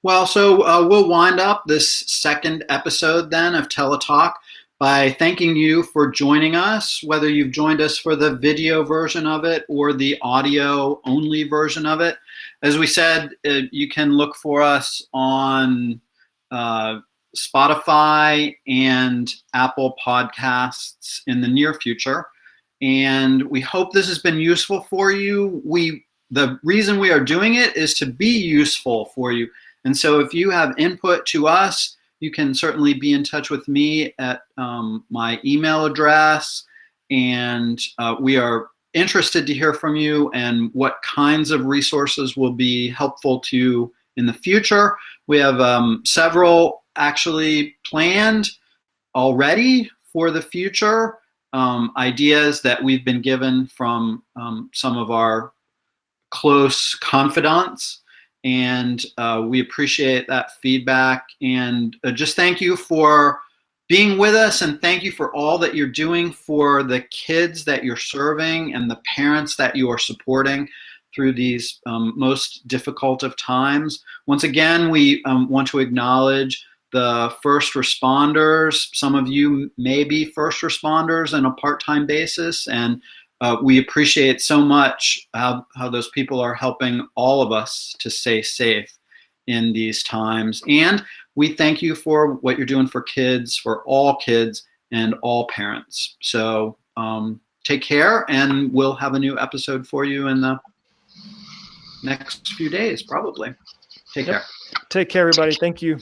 Well, so we'll wind up this second episode then of TeleTalk by thanking you for joining us, whether you've joined us for the video version of it or the audio only version of it. As we said, you can look for us on Spotify and Apple Podcasts in the near future. And we hope this has been useful for you. The reason we are doing it is to be useful for you. And so if you have input to us, you can certainly be in touch with me at my email address. And we are interested to hear from you and what kinds of resources will be helpful to you in the future. We have several actually planned already for the future, ideas that we've been given from some of our close confidants, and we appreciate that feedback. And just thank you for being with us, and thank you for all that you're doing for the kids that you're serving and the parents that you are supporting through these most difficult of times. Once again, we want to acknowledge the first responders. Some of you may be first responders on a part-time basis, and we appreciate so much how those people are helping all of us to stay safe in these times. And we thank you for what you're doing for kids, for all kids and all parents. So take care, and we'll have a new episode for you in the next few days, probably. Take care. Take care, everybody. Thank you.